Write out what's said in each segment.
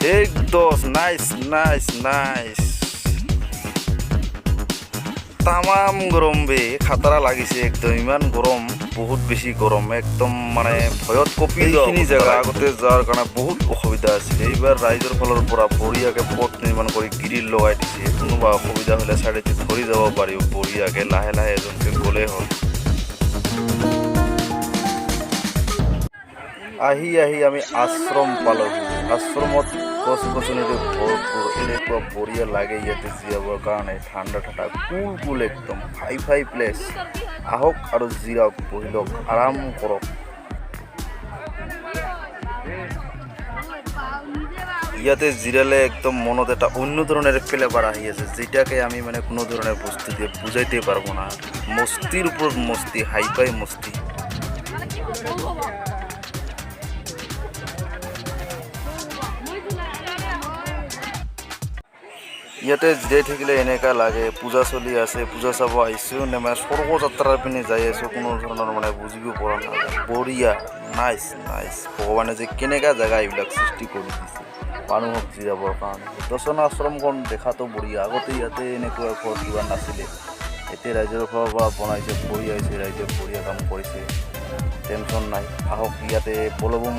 একদম nice nice nice তামাম গৰম বে খাতৰা লাগিছে একদম ইমান গৰম বহুত বেছি গৰম একদম মানে ভয়ত কঁপি এইখিনি জেগা আগতে যোৱাৰ কাৰণে বহুত অসুবিধা আছিলে এইবাৰ ৰাইজৰ ফালৰ পৰা বঢ়িয়াকৈ পথ নিৰ্মাণ কৰি গ্ৰিল লগাই দিছে কোনোবা অসুবিধা হ'লে চাইডেদি ধৰি যাব পাৰিব বঢ়িয়াকৈ লাহে লাহে এজনকৈ গ'লেই হ'ল আহি আমি আশ্ৰম পালোহি আশ্ৰমত গছ গছনিৰে ভৰপূৰ এনেকুৱা বঢ়িয়া লাগে ইয়াতে জীয়াবৰ কাৰণে ঠাণ্ডা কুল একদম ফাই প্লেচ আহক আৰু জিৰাওক বহি লওক আৰাম কৰক ইয়াতে জিৰালে একদম মনত এটা অন্য ধরনের ফ্লেভার আহি আছে যেটাকে আমি মানে কোনো ধরনের বস্তু দিয়ে বুঝাইতে পারবো না মস্তির উপর মস্তি হাইফাই মস্তি ইয়াতে জিৰাই থাকিলে এনেকা লাগে পূজা চলি আছে পূজা চাব আহিছোঁ নে মানে স্বৰ্গযাত্ৰাৰ পিনে যাই আছোঁ কোনো ধৰণৰ মানে বুজিব পৰা নাযায় বঢ়িয়া নাইচ ভগৱানে যে কেনেকা জেগা এইবিলাক সৃষ্টি কৰি দিছে মানুহক জিৰাবৰ কাৰণে দৰ্শন আশ্ৰমখন দেখাতো বঢ়িয়া আগতে ইয়াতে এনেকুৱা ঘৰ কিবা নাছিলে এতিয়া ৰাইজৰ ফালৰ পৰা বনাইছে বঢ়িয়া হৈছে ৰাইজে বঢ়িয়া কাম কৰিছে টেনশ্যন নাই আহক ইয়াতে বলবম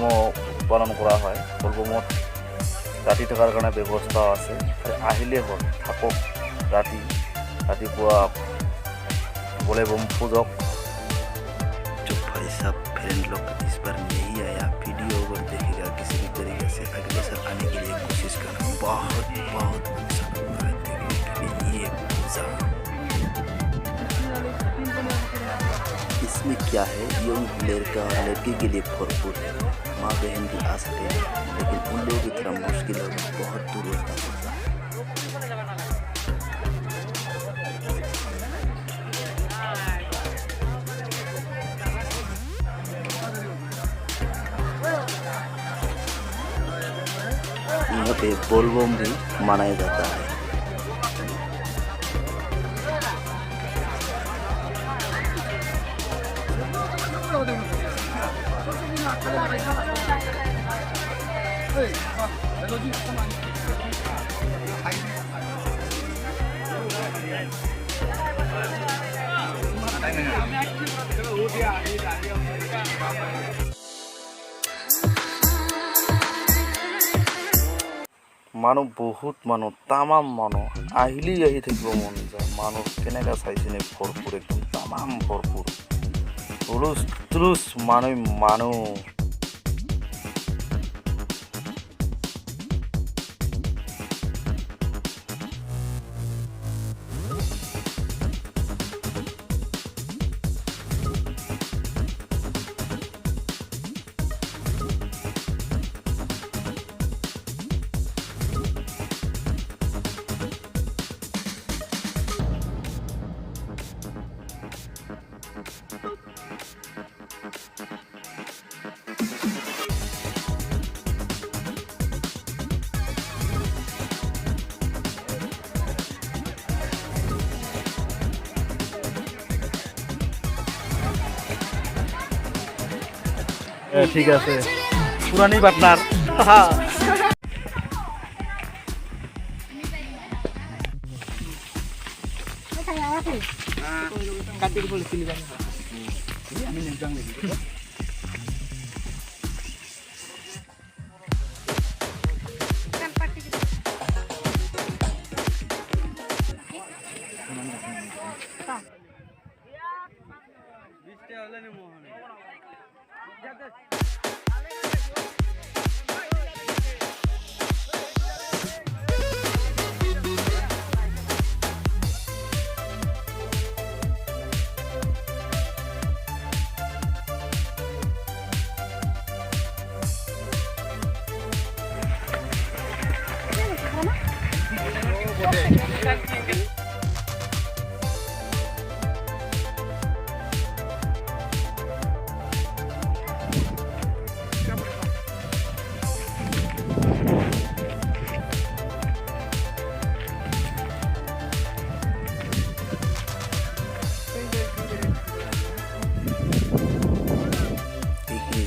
পালন কৰা হয় বলবমত ৰাতি থকাৰ কাৰণে ব্যৱস্থা আছে আহিলেই হ'ল থাকক ৰাতিপুৱা বলবম পূজক जो भाई साहब फ्रेंड लोग इस बार नहीं आया वीडियो अगर देखेगा किसी भी तरीके से अगले साल आने के लिए कोशिश करना बहुत अच्छा लगता है देखने के लिए ये पूजा इसमें क्या है यंग लड़का और लड़की के लिए भरपूर है माँ बहन भी आ सकते हैं लेकिन उन लोगों की तरह मुश्किल है बहुत दूर रहना पड़ता है यहाँ पे बोलबम भी मनाया जाता है মানুহ বহুত মানুহ তামাম মানুহ আহিলেই আহি থাকিব মন যায় মানুহ কেনেকৈ চাইছেনে ভৰপূৰ একদম তামাম ভৰপূৰ হুলুচ মানুহ ঠিক আছে পুরানি পার্টনার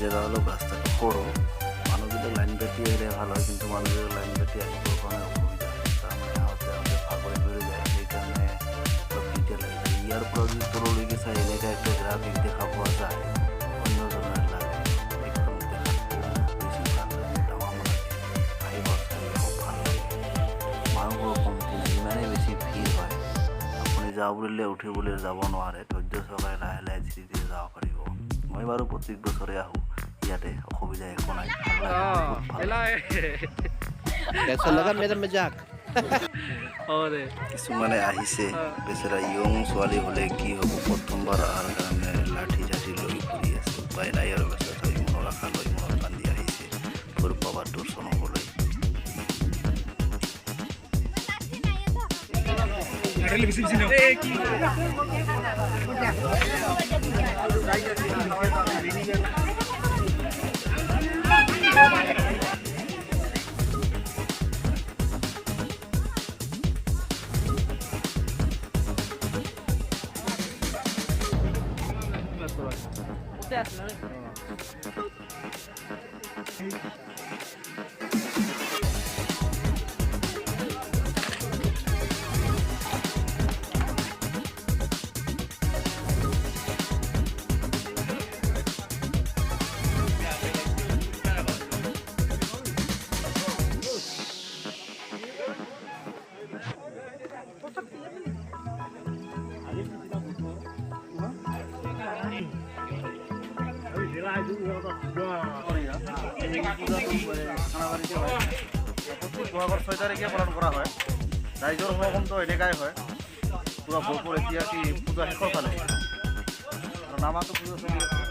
জায়গা হলো রাস্তাটা বড় মানুষগুলো লাইন কাটিয়ে এলে ভালো কিন্তু মানুহে লাইন পাতি আহিবৰ কাৰণে অসুবিধা হয় তাৰমানে আহোঁতে ভাগৰি পৰি যায় সেইকাৰণে অলপ দিগদাৰ লাগি যায় ইয়াৰ পৰা যদি তললৈকে চাই এনেকৈ একটা গ্ৰাফিক দেখা পোৱা যায় অন্য ধৰণৰ লাগে একদম দেখাত বেছি ভাল লাগে তামাম লাগে আহিব চাই খুব ভাল লাগে মানুহবোৰৰ কমতি নাই ইমানেই বেছি ভিৰ হয় আপুনি যাওঁ বুলিলে উঠিবলৈ যাব নোৱাৰে ধৈৰ্য সহকাৰে লাহে লাহে ধীৰে ধীৰে যাব পাৰিব মই বাৰু প্ৰত্যেক বছৰে আহোঁ ইয়াতে অসুবিধা একো নাই ভাল লাগে कैसा लगा मेरा मजाक কিছুমানে আহিছে বেচেৰা ইয়ং ছোৱালী হ'লে কি হ'ব প্ৰথমবাৰ অহাৰ কাৰণে লাঠি চাঠি লৈ ঘূৰি আছে উপায় নাই আৰু বেচেৰা মনৰ আশা লৈ মনত বান্ধি আহিছে ভোৰ বাবাৰ দৰ্শন হ'বলৈ বহাগৰ 6 তাৰিখে পালন কৰা হয় ৰাইজৰ সমাগমটো এনেকাই হয় পুৰা ভৰপূৰ এতিয়া কি পূজা শেষৰ ফালে নামাটো পূজা চলি আছে